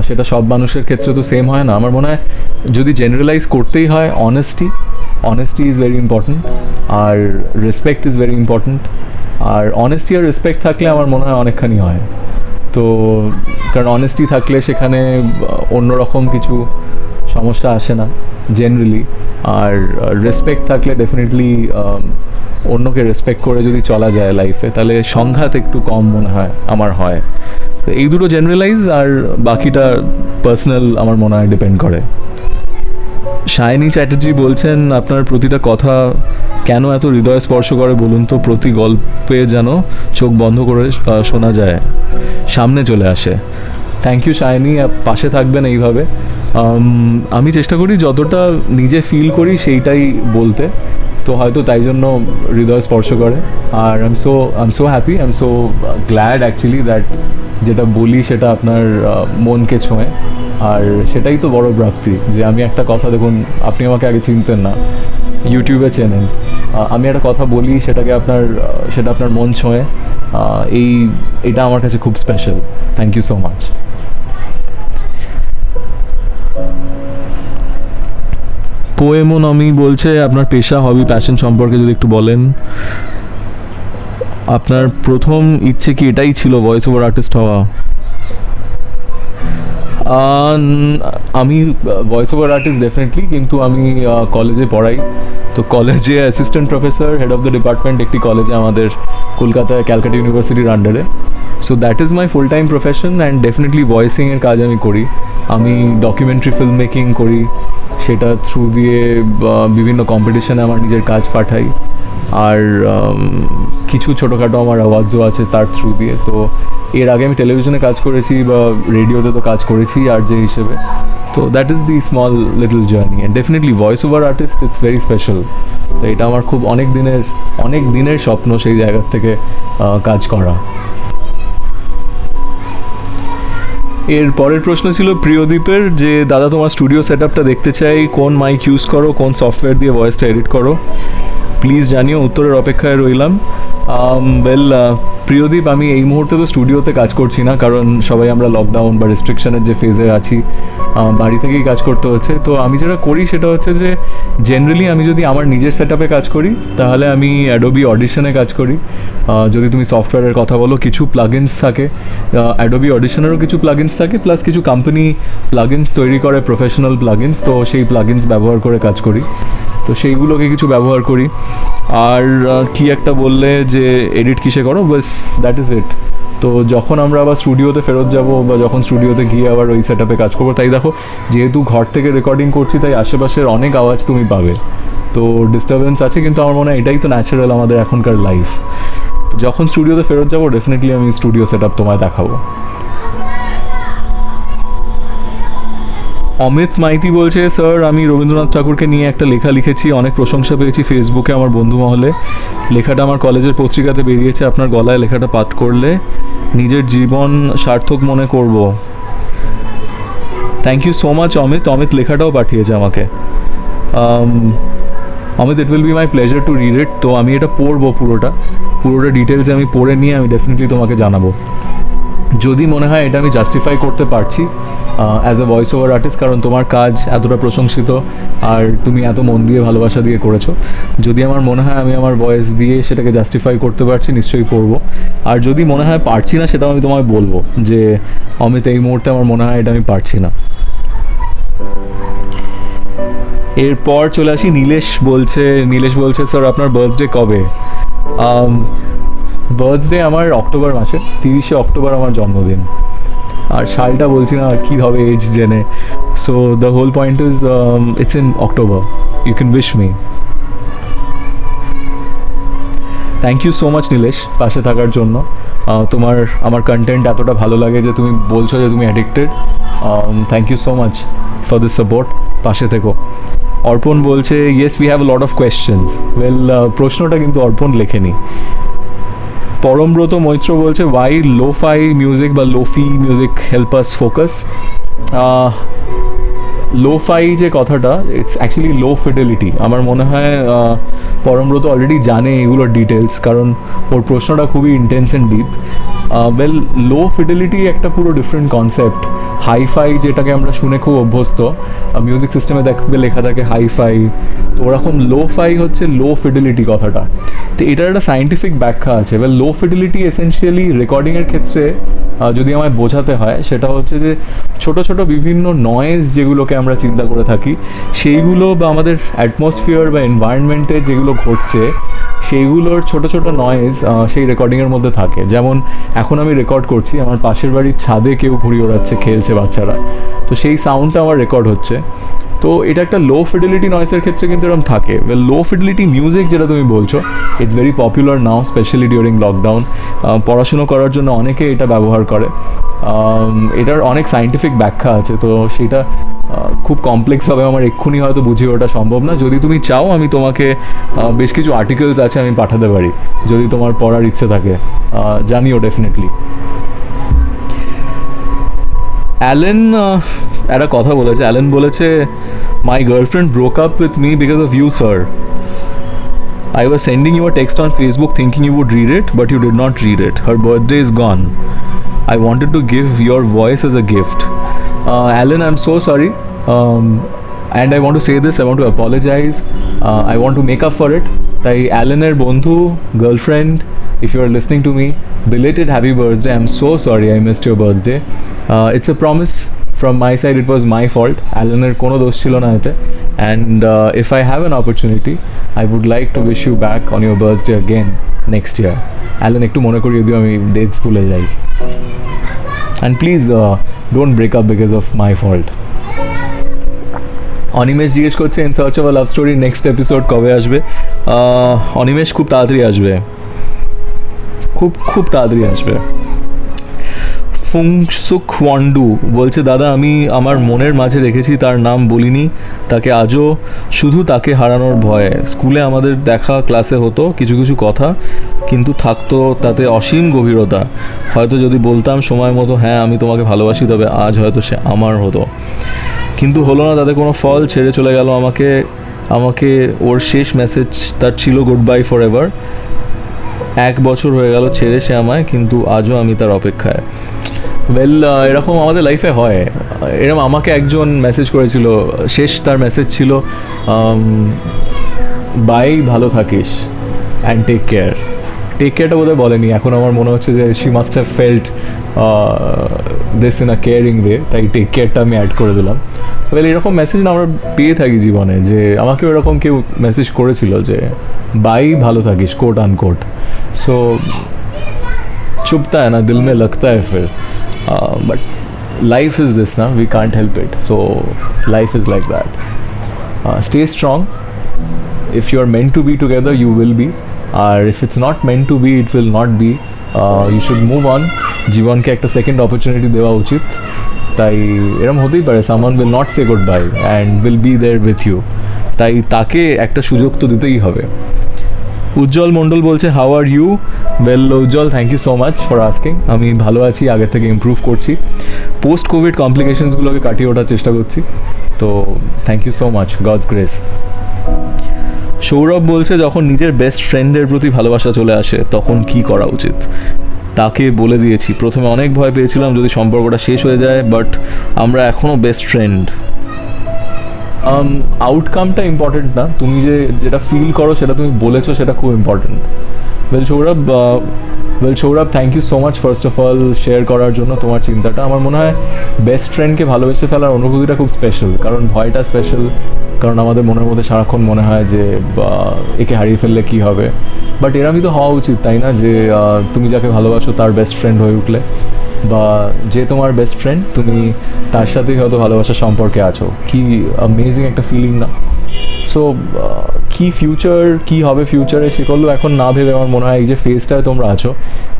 সেটা সব মানুষের ক্ষেত্রে তো সেম হয় না। আমার মনে হয় যদি জেনারেলাইজ করতেই হয়, অনেস্টি ইজ ভেরি ইম্পর্ট্যান্ট, আর রেসপেক্ট ইজ ভেরি ইম্পর্ট্যান্ট। আর অনেস্টি আর রেসপেক্ট থাকলে আমার মনে হয় অনেকখানি হয়। তো কারণ অনেস্টি থাকলে সেখানে অন্যরকম কিছু সমস্যা আসে না জেনারেলি, আর রেসপেক্ট থাকলে ডেফিনেটলি অন্যকে রেসপেক্ট করে যদি চলা যায় লাইফে, তাহলে সংঘাত একটু কম মনে হয় আমার হয়। এই দুটো জেনারেলাইজ, আর বাকিটা পার্সোনাল আমার মনে হয় ডিপেন্ড করে। শাইনি চ্যাটার্জি বলছেন আপনার প্রতিটা কথা কেন এত হৃদয় স্পর্শ করে বলুন তো, প্রতি গল্পে যেন চোখ বন্ধ করে শোনা যায়, সামনে চলে আসে। থ্যাংক ইউ শাইনি, পাশে থাকবেন এইভাবে। আমি চেষ্টা করি যতটা নিজে ফিল করি সেইটাই বলতে, তো হয়তো তাই জন্য হৃদয় স্পর্শ করে। আর I am so happy, I am so glad actually that যেটা বলি সেটা আপনার মনকে ছোঁয়ে। আর সেটাই তো বড় প্রাপ্তি, যে আমি একটা কথা, দেখুন আপনি আমাকে আগে চিনতেন না, ইউটিউবে চেনেন, আমি একটা কথা বলি সেটা আপনার মন ছোঁয়ে, এটা আমার কাছে খুব special. Thank you so much. পোয়েমন আমি বলছে আপনার পেশা, হবি, প্যাশন সম্পর্কে যদি একটু বলেন। আপনার প্রথম ইচ্ছে কি এটাই ছিল, ভয়েস ওভার আর্টিস্ট হওয়া? আমি ভয়েস ওভার আর্টিস্ট ডেফিনেটলি, কিন্তু আমি কলেজে পড়াই, তো কলেজে assistant professor, head of the department একটি কলেজে আমাদের কলকাতায়, ক্যালকাটা ইউনিভার্সিটির আন্ডারে। So that is my full time profession, and definitely ভয়েসিংয়ের কাজ আমি করি। আমি ডকুমেন্টারি ফিল্ম মেকিং করি, সেটা থ্রু দিয়ে বিভিন্ন কম্পিটিশনে আমার নিজের কাজ পাঠাই। আর কিছু ছোটোখাটো আমার আওয়াজও আছে তার থ্রু দিয়ে। তো এর আগে আমি টেলিভিশনে কাজ করেছি, বা রেডিওতে তো কাজ করেছি আরজে হিসেবে। তো that is the small little journey, and definitely voice over artist it's very special. তো এটা আমার খুব অনেক দিনের স্বপ্ন, সেই জায়গার থেকে কাজ করা। এর পরের প্রশ্ন ছিল প্রিয়দীপের, যে দাদা তোমার স্টুডিও সেট আপটা দেখতে চাই, কোন মাইক ইউজ করো, কোন সফটওয়্যার দিয়ে ভয়েসটা এডিট করো, প্লিজ জানিও, উত্তরের অপেক্ষায় রইলাম। প্রিয়দীপ, আমি এই মুহূর্তে তো স্টুডিওতে কাজ করছি না, কারণ সবাই আমরা লকডাউন বা রেস্ট্রিকশনের যে ফেজে আছি, বাড়ি থেকেই কাজ করতে হচ্ছে। তো আমি যেটা করি সেটা হচ্ছে যে জেনারেলি আমি যদি আমার নিজের সেট আপে কাজ করি, তাহলে আমি অ্যাডোবি অডিশনে কাজ করি। যদি তুমি সফটওয়্যারের কথা বলো, কিছু প্লাগইনস থাকে, অ্যাডোবি অডিশনেরও কিছু প্লাগইনস থাকে, প্লাস কিছু কোম্পানি প্লাগইনস তৈরি করে, প্রফেশনাল প্লাগইনস, তো সেই প্লাগইনস ব্যবহার করে কাজ করি, তো সেইগুলোকে কিছু ব্যবহার করি। আর কি একটা বললে যে এডিট কিসে করো, বাস দ্যাট ইজ ইট। তো যখন আমরা আবার স্টুডিওতে ফেরত যাব, বা যখন স্টুডিওতে গিয়ে আবার ওই সেট আপে কাজ করবো, তাই দেখো যেহেতু ঘর থেকে রেকর্ডিং করছি, তাই আশেপাশের অনেক আওয়াজ তুমি পাবে, তো ডিস্টারবেন্স আছে, কিন্তু আমার মনে হয় এটাই তো ন্যাচারাল আমাদের এখনকার লাইফ। যখন স্টুডিওতে ফেরত যাবো, ডেফিনেটলি আমি স্টুডিও সেট আপ তোমায় দেখাবো। অমিত মাইতি বলছে স্যার আমি রবীন্দ্রনাথ ঠাকুরকে নিয়ে একটা লেখা লিখেছি, অনেক প্রশংসা পেয়েছি ফেসবুকে আমার বন্ধু মহলে। লেখাটা আমার কলেজের পত্রিকাতে বেরিয়েছে, আপনার গলায় লেখাটা পাঠ করলে নিজের জীবন সার্থক মনে করব। Thank you so much Amit. Amit লেখাটাও পাঠিয়েছে আমাকে। Amit, it will be my pleasure to read it. তো আমি এটা পড়বো, পুরোটা ডিটেলসে আমি পড়ে নিয়ে আমি ডেফিনেটলি তোমাকে জানাবো। যদি মনে হয় এটা আমি জাস্টিফাই করতে পারছি as a voice over artist, কারণ তোমার কাজ এতটা প্রশংসিত আর তুমি এত মন দিয়ে ভালোবাসা দিয়ে করেছো, যদি আমার মনে হয় আমি আমার ভয়েস দিয়ে সেটাকে জাস্টিফাই করতে পারছি, নিশ্চয়ই পড়বো। আর যদি মনে হয় পারছি না, সেটাও আমি তোমায় বলবো যে অমিত, এই মুহূর্তে আমার মনে হয় এটা আমি পারছি না। এরপর চলে আসি, নীলেশ বলছে স্যার আপনার বার্থডে কবে? বার্থডে আমার অক্টোবর মাসে, 30শে অক্টোবর আমার জন্মদিন। আর সালটা বলছি না, কী হবে এজ জেনে। So the whole point is it's in October, you can wish me. Thank you so much Nilesh পাশে থাকার জন্য। তোমার আমার কন্টেন্ট এতটা ভালো লাগে যে তুমি বলছো যে তুমি addicted. Thank you so much for this support, পাশে থেকো। অর্পণ বলছে yes we have lot of questions. Well, প্রশ্নটা কিন্তু অর্পণ লেখেনি। পরমব্রত মৈত্র বলছে ওয়াই লোফাই মিউজিক বা lofi music help us focus. Lofi যে কথাটা, ইটস অ্যাকচুয়ালি লো ফিডেলিটি। আমার মনে হয় পরমব্রত অলরেডি জানে এগুলোর ডিটেলস, কারণ ওর প্রশ্নটা খুবই intense and deep. Well, low fidelity একটা পুরো ডিফারেন্ট কনসেপ্ট। হাইফাই যেটাকে আমরা শুনে খুব অভ্যস্ত, মিউজিক সিস্টেমে দেখবে লেখা থাকে হাইফাই, তো ওরকম লো ফাই হচ্ছে লো ফিডেলিটি কথাটা। তো এটার একটা সায়েন্টিফিক ব্যাখ্যা আছে। এবার লো ফিডেলিটি এসেনশিয়ালি রেকর্ডিংয়ের ক্ষেত্রে যদি আমায় বোঝাতে হয়, সেটা হচ্ছে যে ছোট ছোট বিভিন্ন নয়েজ যেগুলোকে আমরা চিন্তা করে থাকি, সেইগুলো বা আমাদের অ্যাটমসফিয়ার বা এনভায়রনমেন্টের যেগুলো ঘটছে, সেইগুলোর ছোট ছোট নয়েজ সেই রেকর্ডিংয়ের মধ্যে থাকে। যেমন এখন আমি রেকর্ড করছি, আমার পাশের বাড়ির ছাদে কেউ ঘুড়ি ওড়াচ্ছে, খেলছে বাচ্চারা, তো সেই সাউন্ডটা আমার রেকর্ড হচ্ছে। তো এটা একটা লো ফিডেলিটি নয়েসের ক্ষেত্রে কিন্তু এরকম থাকে। লো ফিডেলিটি মিউজিক যেটা তুমি বলছো, it's very popular now, specially during lockdown. পড়াশুনো করার জন্য অনেকে এটা ব্যবহার করে। এটার অনেক সায়েন্টিফিক ব্যাখ্যা আছে, তো সেটা খুব কমপ্লেক্সভাবে আমার এক্ষুনি হয়তো বুঝিয়ে ওটা সম্ভব না। যদি তুমি চাও, আমি তোমাকে বেশ কিছু আর্টিকেলস আছে আমি পাঠাতে পারি, যদি তোমার পড়ার ইচ্ছে থাকে, জানিও ডেফিনেটলি। অ্যালেন একটা কথা বলেছে, অ্যালেন বলেছে my girlfriend broke up with me because of you sir. I was sending you a text on Facebook thinking you would read it, but you did not read it. Her birthday is gone. I wanted to give your voice as a gift. Alan, I'm so sorry. And I want to say this, I want to apologize. I want to make up for it. তাই অ্যালেনের বন্ধু, girlfriend, if you are listening to me, belated happy birthday. I'm so sorry I missed your birthday. It's a promise from my side, it was my fault. অ্যালেনের কোনো দোষ ছিল না এতে। And if I have an opportunity, I would like to wish you back on your birthday again next year. Allen, একটু মনে করিয়ে দিও, আমি ডেটস ভুলে যাই। And please don't break up because of my fault. Animesh জিজ্ঞেস করছে in search of a love story next episode কবে আসবে? অনিমেষ, খুব তাড়াতাড়ি আসবে, খুব তাড়াতাড়ি আসবে। ফুংসুক ওয়ান্ডু বলছে দাদা, আমি আমার মনের মাঝে রেখেছি, তার নাম বলিনি তাকে আজও, শুধু তাকে হারানোর ভয়ে। স্কুলে আমাদের দেখা, ক্লাসে হতো কিছু কিছু কথা, কিন্তু থাকতো তাতে অসীম গভীরতা। হয়তো যদি বলতাম সময় মতো হ্যাঁ আমি তোমাকে ভালোবাসি, তবে আজ হয়তো সে আমার হতো, কিন্তু হলো না, তাতে কোনো ফল। ছেড়ে চলে গেল আমাকে ওর শেষ মেসেজ তার ছিল গুড বাই ফর এভার। 1 বছর হয়ে গেল ছেড়ে সে আমায়, কিন্তু আজও আমি তার অপেক্ষায়। ওয়েল, এরকম আমাদের লাইফে হয়। এরকম আমাকে একজন মেসেজ করেছিল, শেষ তার মেসেজ ছিল বাই, ভালো থাকিস অ্যান্ড টেক কেয়ারটা বোধহয় বলেনি। এখন আমার মনে হচ্ছে যে she must have felt this in a caring way, তাই টেক কেয়ারটা আমি অ্যাড করে দিলাম। ওয়েল, এরকম মেসেজ না আমরা পেয়ে থাকি জীবনে, যে আমাকেও এরকম কেউ মেসেজ করেছিল যে বাই, ভালো থাকিস, কোট আনকোট। সো চুপতা है ना, दिल में लगता है फिर, but life is this na, we can't help it, so life is like that. Stay strong. If you are meant to be together, you will be, or if it's not meant to be, it will not be. You should move on. জীবনকে একটা সেকেন্ড অপরচুনিটি দেওয়া উচিত। তাই এরকম হতেই পারে someone will not say goodbye and will be there with you, তাই তাকে একটা সুযোগ তো দিতেই হবে। উজ্জ্বল মণ্ডল বলছে how are you? Well Ujjwal, thank you so much for asking. আমি ভালো আছি, আগের থেকে ইমপ্রুভ করছি, পোস্ট কোভিড কমপ্লিকেশনসগুলোকে কাটিয়ে ওঠার চেষ্টা করছি। তো thank you so much, God's grace. Sourav বলছে যখন নিজের বেস্ট ফ্রেন্ডের প্রতি ভালোবাসা চলে আসে তখন কি করা উচিত? তাকে বলে দিয়েছি, প্রথমে অনেক ভয় পেয়েছিলাম যদি সম্পর্কটা শেষ হয়ে যায়, বাট আমরা এখনও বেস্ট ফ্রেন্ড। আউটকামটা ইম্পর্টেন্ট না, তুমি যেটা ফিল করো সেটা তুমি বলেছো, সেটা খুব important. Sourav thank you so much first of all share করার জন্য তোমার চিন্তাটা। আমার মনে হয় বেস্ট ফ্রেন্ডকে ভালোবেসে ফেলার অনুভূতিটা খুব স্পেশাল, কারণ ভয়টা স্পেশাল, কারণ আমাদের মনের মধ্যে সারাক্ষণ মনে হয় যে একে হারিয়ে ফেললে কী হবে, বাট এরমই তো হওয়া উচিত, তাই না? যে তুমি যাকে ভালোবাসো তার বেস্ট ফ্রেন্ড হয়ে উঠলে, বা যে তোমার বেস্ট ফ্রেন্ড তুমি তার সাথেই হয়তো ভালোবাসার সম্পর্কে আছো, কি অ্যামেজিং একটা ফিলিং না? সো কি ফিউচার কী হবে ফিউচারে সেগুলো এখন না ভেবে আমার মনে হয় এই যে ফেজটায় তোমরা আছো,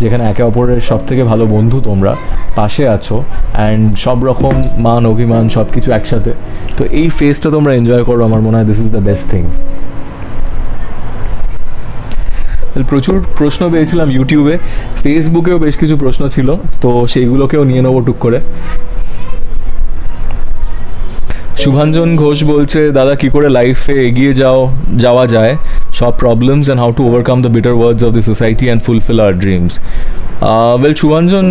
যেখানে একে অপরের সব থেকে ভালো বন্ধু, তোমরা পাশে আছো অ্যান্ড সব রকম মান অভিমান সব কিছু একসাথে, তো এই ফেজটা তোমরা এনজয় করো। আমার মনে হয় this is the best thing. প্রচুর প্রশ্ন পেয়েছিলাম ইউটিউবে, ফেসবুকেও বেশ কিছু প্রশ্ন ছিল, তো সেইগুলোকেও নিয়ে নেবো টুক করে। শুভাঞ্জন ঘোষ বলছে দাদা কী করে লাইফে এগিয়ে যাওয়া যায়, সব problems and how to overcome the bitter words of the society and fulfil our dreams. Shubhanjan,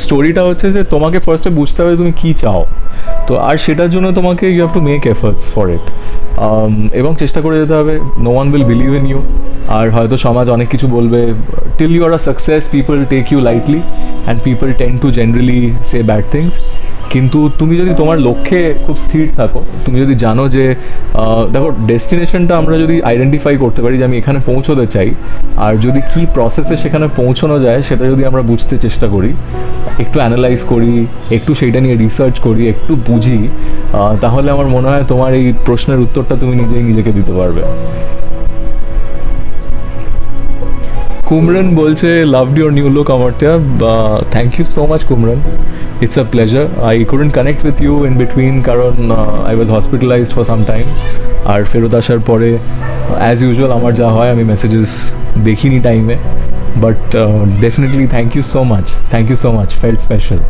স্টোরিটা হচ্ছে যে তোমাকে ফার্স্টে বুঝতে হবে তুমি কী চাও, তো আর সেটার জন্য তোমাকে you have to make efforts for it, এবং চেষ্টা করে যেতে হবে। No one will believe in you, আর হয়তো সমাজ অনেক কিছু বলবে, till you are a success people take you lightly and people tend to generally say bad things. কিন্তু তুমি যদি তোমার লক্ষ্যে খুব স্থির থাকো, তুমি যদি জানো যে দেখো ডেস্টিনেশনটা আমরা যদি আইডেন্টিফাই করতে পারি যে আমি এখানে পৌঁছতে চাই, আর যদি কী প্রসেসে সেখানে পৌঁছানো যায় সেটা যদি আমরা বুঝতে চেষ্টা করি, একটু অ্যানালাইজ করি, একটু সেইটা নিয়ে রিসার্চ করি, একটু বুঝি, তাহলে আমার মনে হয় তোমার এই প্রশ্নের উত্তরটা তুমি নিজেকে দিতে পারবে। কুমরন বলছে loved your new look Amartya. Thank you so much Kumran, it's a pleasure. I couldn't connect with you in between, কারণ I was hospitalised for some time, আর ফেরত আসার পরে অ্যাজ ইউজুয়াল আমার যা হয় আমি মেসেজেস দেখিনি টাইমে, but definitely thank you so much, felt special.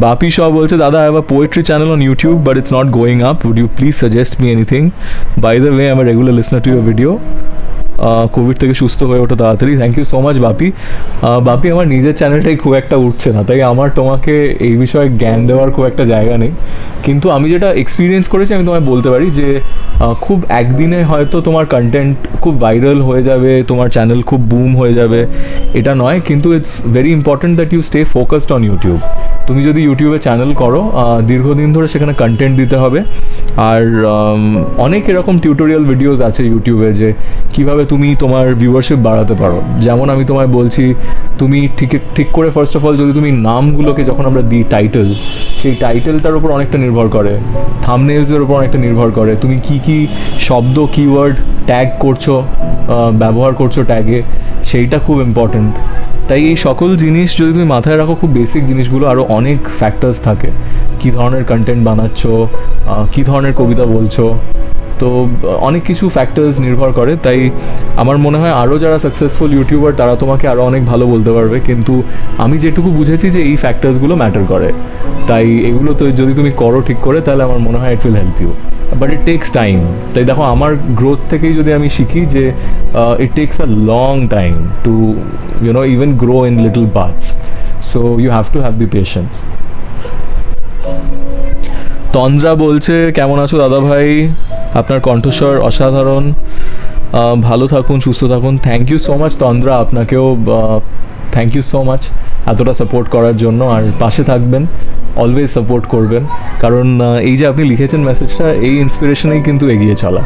Bapi Shah বলছে দাদা I have a poetry channel on YouTube but it's not going up, would you please suggest me anything? By the way I am a regular listener to your video. Covid থেকে সুস্থ হয়ে ওঠো তাড়াতাড়ি। Thank you so much Bapi. Bapi, আমার নিজের চ্যানেলটাই খুব একটা উঠছে না, তাই আমার তোমাকে এই বিষয়ে জ্ঞান দেওয়ার খুব একটা জায়গা নেই, কিন্তু আমি যেটা এক্সপিরিয়েন্স করেছি আমি তোমায় বলতে পারি যে খুব একদিনে হয়তো তোমার কন্টেন্ট খুব ভাইরাল হয়ে যাবে, তোমার চ্যানেল খুব বুম হয়ে যাবে, এটা নয়, কিন্তু it's very important that you stay focused on YouTube. তুমি যদি ইউটিউবে চ্যানেল করো, দীর্ঘদিন ধরে সেখানে কন্টেন্ট দিতে হবে, আর অনেক এরকম টিউটোরিয়াল ভিডিওস আছে ইউটিউবে যে কীভাবে তুমি তোমার ভিউয়ারশিপ বাড়াতে পারো। যেমন আমি তোমায় বলছি, তুমি ঠিক করে ফার্স্ট অফ অল যদি তুমি নামগুলোকে যখন আমরা দিই টাইটেল, সেই টাইটেলটার উপর অনেকটা নির্ভর করে, থাম্বনেইলসের উপর অনেকটা নির্ভর করে, তুমি কি শব্দ কিওয়ার্ড ট্যাগ করছো, ব্যবহার করছো ট্যাগে, সেইটা খুব ইম্পর্ট্যান্ট। তাই এই সকল জিনিস যদি তুমি মাথায় রাখো, খুব বেসিক জিনিসগুলো, আরও অনেক ফ্যাক্টরস থাকে, কী ধরনের কন্টেন্ট বানাচ্ছ, কী ধরনের কবিতা বলছো, তো অনেক কিছু ফ্যাক্টরস নির্ভর করে। তাই আমার মনে হয় আরও যারা সাকসেসফুল ইউটিউবার তারা তোমাকে আরও অনেক ভালো বলতে পারবে, কিন্তু আমি যেটুকু বুঝেছি যে এই ফ্যাক্টরসগুলো ম্যাটার করে, তাই এগুলো তো যদি তুমি করো ঠিক করে তাহলে আমার মনে হয় it will help you, but it takes time. তাই দেখো আমার গ্রোথ থেকেই যদি আমি শিখি যে it takes a long time to even grow in little parts, so you have to have the patience. Tandra বলছে কেমন আছো দাদা ভাই, আপনার কণ্ঠস্বর অসাধারণ, ভালো থাকুন, সুস্থ থাকুন। থ্যাংক ইউ সো মাচ তন্দ্রা, আপনাকেও থ্যাংক ইউ সো মাচ এতটা সাপোর্ট করার জন্য, আর পাশে থাকবেন, অলওয়েজ সাপোর্ট করবেন, কারণ এই যে আপনি লিখেছেন মেসেজটা, এই ইন্সপিরেশনেই কিন্তু এগিয়ে চলা,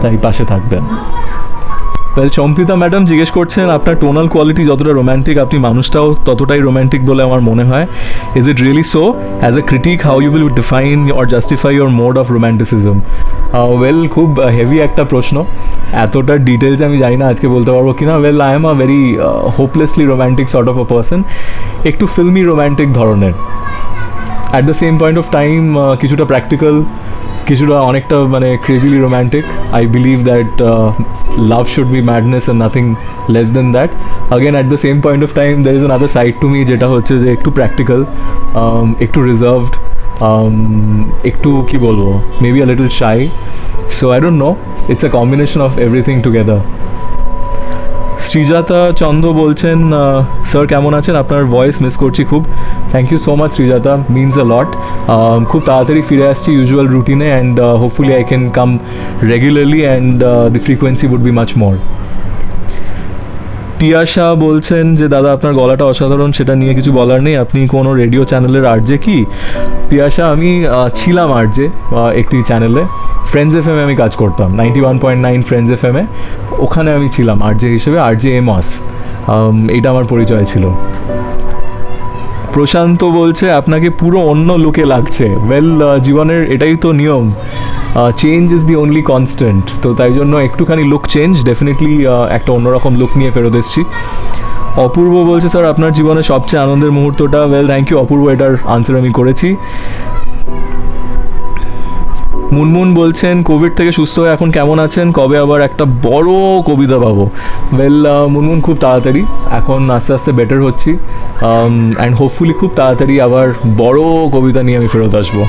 তাই পাশে থাকবেন। চম্পিতা ম্যাডাম জিজ্ঞেস করছেন আপনার টোনাল কোয়ালিটি যতটা রোম্যান্টিক আপনি মানুষটাও ততটাই রোম্যান্টিক বলে আমার মনে হয়, is it really so? As a critic how you will define or justify your mode of romanticism? খুব হেভি একটা প্রশ্ন, এতটা ডিটেলস আমি জানি না আজকে বলতে পারবো কিনা। I am a very hopelessly romantic sort of a person, একটু ফিল্মি রোম্যান্টিক ধরনের, at the same point of time কিছুটা প্র্যাকটিক্যাল, কিছুটা অনেকটা মানে crazily romantic. I believe that love should be madness and nothing less than that. Again at the same point of time there is another side to me, যেটা হচ্ছে যে একটু প্র্যাকটিক্যাল, একটু রিজার্ভড, একটু কি বলবো, maybe a little shy. So I don't know, it's a combination of everything together. Srijata Chanda বলছেন, স্যার কেমন আছেন, আপনার ভয়েস মিস করছি খুব। Thank you so much Srijata, means a lot. খুব তাড়াতাড়ি ফিরে আসছি ইউজুয়াল রুটিনে, and hopefully I can come regularly and the frequency would be much more. Piyasa বলছেন যে দাদা আপনার গলাটা অসাধারণ, সেটা নিয়ে কিছু বলার নেই, আপনি কোনো রেডিও চ্যানেলের আরজে কি? পিয়াসা, আমি ছিলাম আরজে একটি চ্যানেলে, ফ্রেন্ডস এফ এমে আমি কাজ করতাম, 91.9 ফ্রেন্ডস এফ এমে, ওখানে আমি ছিলাম আরজে হিসেবে, আরজে এমস, এটা আমার পরিচয় ছিল। প্রশান্ত বলছে আপনাকে পুরো অন্য লুকে লাগছে। ওয়েল, জীবনের এটাই তো নিয়ম, change is the only constant, তো তাই জন্য একটুখানি লুক চেঞ্জ, ডেফিনেটলি একটা অন্যরকম লুক নিয়ে ফেরত এসেছি। অপূর্ব বলছে স্যার আপনার জীবনের সবচেয়ে আনন্দের মুহূর্তটা? ওয়েল, থ্যাংক ইউ অপূর্ব, এটার আনসার আমি করেছি। মুনমুন বলছেন কোভিড থেকে সুস্থ হয়ে এখন কেমন আছেন, কবে আবার একটা বড় কবিতা পাবো? ওয়েল মুনমুন, খুব তাড়াতাড়ি, এখন আস্তে আস্তে বেটার হচ্ছি, অ্যান্ড হোপফুলি খুব তাড়াতাড়ি আবার বড় কবিতা নিয়ে আমি ফেরত আসবো।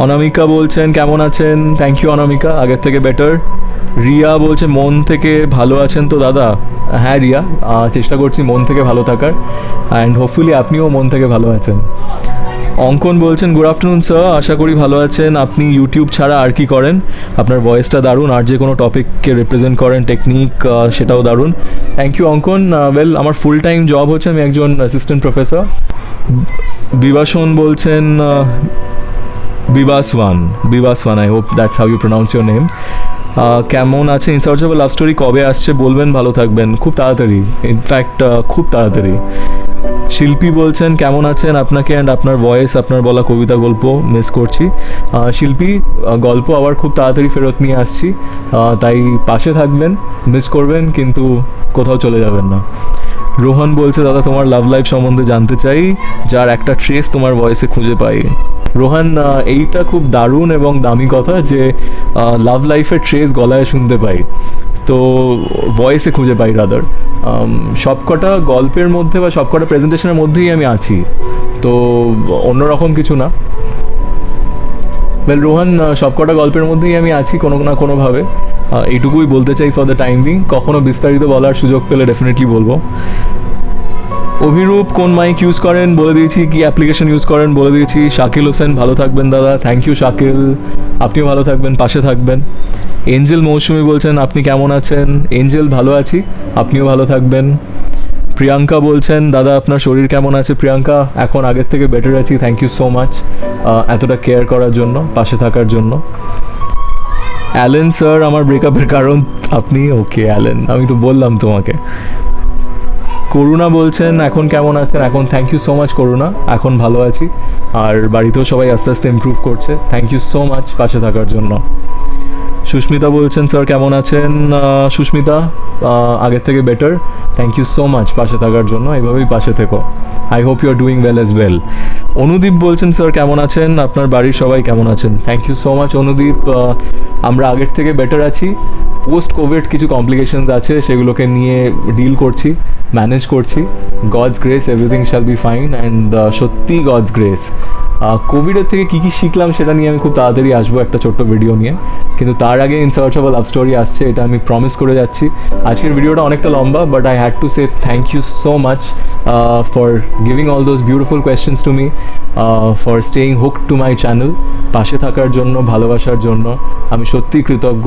অনামিকা বলছেন কেমন আছেন? থ্যাংক ইউ অনামিকা, আগের থেকে বেটার। রিয়া বলছে মন থেকে ভালো আছেন তো দাদা? হ্যাঁ রিয়া, চেষ্টা করছি মন থেকে ভালো থাকার, অ্যান্ড হোপফুলি আপনিও মন থেকে ভালো আছেন। অঙ্কন বলছেন গুড আফটারনুন স্যার, আশা করি ভালো আছেন। আপনি ইউটিউব ছাড়া আর কি করেন? আপনার ভয়েসটা দারুণ, আর যে কোনো টপিককে রিপ্রেজেন্ট করেন, টেকনিক, সেটাও দারুণ। থ্যাংক ইউ অঙ্কন। ওয়েল, আমার ফুল টাইম জব হচ্ছে আমি একজন অ্যাসিস্ট্যান্ট প্রফেসর। বিবাসন বলছেন, Bibaswan, I hope that's how you pronounce your name. কেমন আছে? In search of a love story কবে আসছে বলবেন, ভালো থাকবেন। খুব তাড়াতাড়ি, ইনফ্যাক্ট খুব তাড়াতাড়ি। শিল্পী বলছেন কেমন আছেন, আপনাকে অ্যান্ড আপনার ভয়েস, আপনার বলা কবিতা গল্প মিস করছি। শিল্পী, গল্প আবার খুব তাড়াতাড়ি ফেরত নিয়ে আসছি, তাই পাশে থাকবেন, মিস করবেন কিন্তু কোথাও চলে যাবেন না। রোহন বলছে দাদা তোমার লাভ লাইফ সম্বন্ধে জানতে চাই, যার একটা ট্রেস তোমার ভয়েসে খুঁজে পাই। রোহান, এইটা খুব দারুণ এবং দামি কথা যে লাভ লাইফের ট্রেস গলায় শুনতে পাই, তো ভয়েসে খুঁজে পাই রাদার। সবকটা গল্পের মধ্যে বা সবকটা প্রেজেন্টেশনের মধ্যেই আমি আছি, তো অন্যরকম কিছু না। ওয়েল রোহান, সবকটা গল্পের মধ্যেই আমি আছি কোনো না কোনোভাবে, এইটুকুই বলতে চাই ফর দ্য টাইম বিং। কখনো বিস্তারিত বলার সুযোগ পেলে ডেফিনেটলি বলবো। অভিরূপ কোন মাইক ইউজ করেন বলে দিয়েছি, কি অ্যাপ্লিকেশন ইউজ করেন বলে দিয়েছি। শাকিল হোসেন, ভালো থাকবেন দাদা। থ্যাংক ইউ শাকিল, আপনিও ভালো থাকবেন, পাশে থাকবেন। এঞ্জেল মৌসুমি বলছেন আপনি কেমন আছেন? এঞ্জেল, ভালো আছি, আপনিও ভালো থাকবেন। প্রিয়াঙ্কা বলছেন দাদা আপনার শরীর কেমন আছে? প্রিয়াঙ্কা, এখন আগের থেকে বেটার আছি, থ্যাংক ইউ সো মাচ এতটা কেয়ার করার জন্য, পাশে থাকার জন্য। অ্যালেন স্যার, আমার ব্রেকআপের কারণ আপনি? ওকে অ্যালেন, আমি তো বললাম তোমাকে। করুণা বলছেন এখন কেমন আছেন? এখন থ্যাংক ইউ সো মাচ করুণা, এখন ভালো আছি, আর বাড়িতেও সবাই আস্তে আস্তে ইমপ্রুভ করছে, থ্যাংক ইউ সো মাচ পাশে থাকার জন্য। সুস্মিতা বলছেন স্যার কেমন আছেন? সুস্মিতা, আগের থেকে better, thank you so much পাশে থাকার জন্য, এইভাবেই পাশে থেকো। I hope you are doing well as well. Anudip বলছেন স্যার কেমন আছেন? আপনার বাড়ির সবাই কেমন আছেন? Thank you so much Anudip, আমরা আগের থেকে বেটার আছি। পোস্ট কোভিড কিছু কমপ্লিকেশনস আছে, সেগুলোকে নিয়ে ডিল করছি, ম্যানেজ করছি। God's grace, everything shall be fine, and সত্যি গডস গ্রেস। কোভিডের থেকে কী কী শিখলাম সেটা নিয়ে আমি খুব তাড়াতাড়ি আসবো একটা ছোট্ট ভিডিও নিয়ে, কিন্তু তার আগে in search of a love story আসছে, এটা আমি প্রমিস করে যাচ্ছি। আজকের ভিডিওটা অনেকটা লম্বা, but I had to say thank you so much for giving all those beautiful questions to me, for staying hook to my channel, পাশে থাকার জন্য, ভালোবাসার জন্য আমি সত্যিই কৃতজ্ঞ,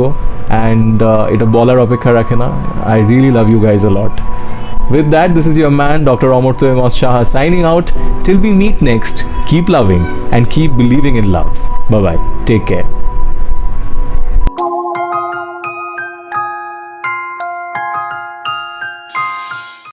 অ্যান্ড এটা বলার অপেক্ষা রাখে না। I really love you guys a lot. With that, this is your man, Dr. Amartya Amos Shah, signing out. Till we meet next, keep loving and keep believing in love. Bye-bye. Take care.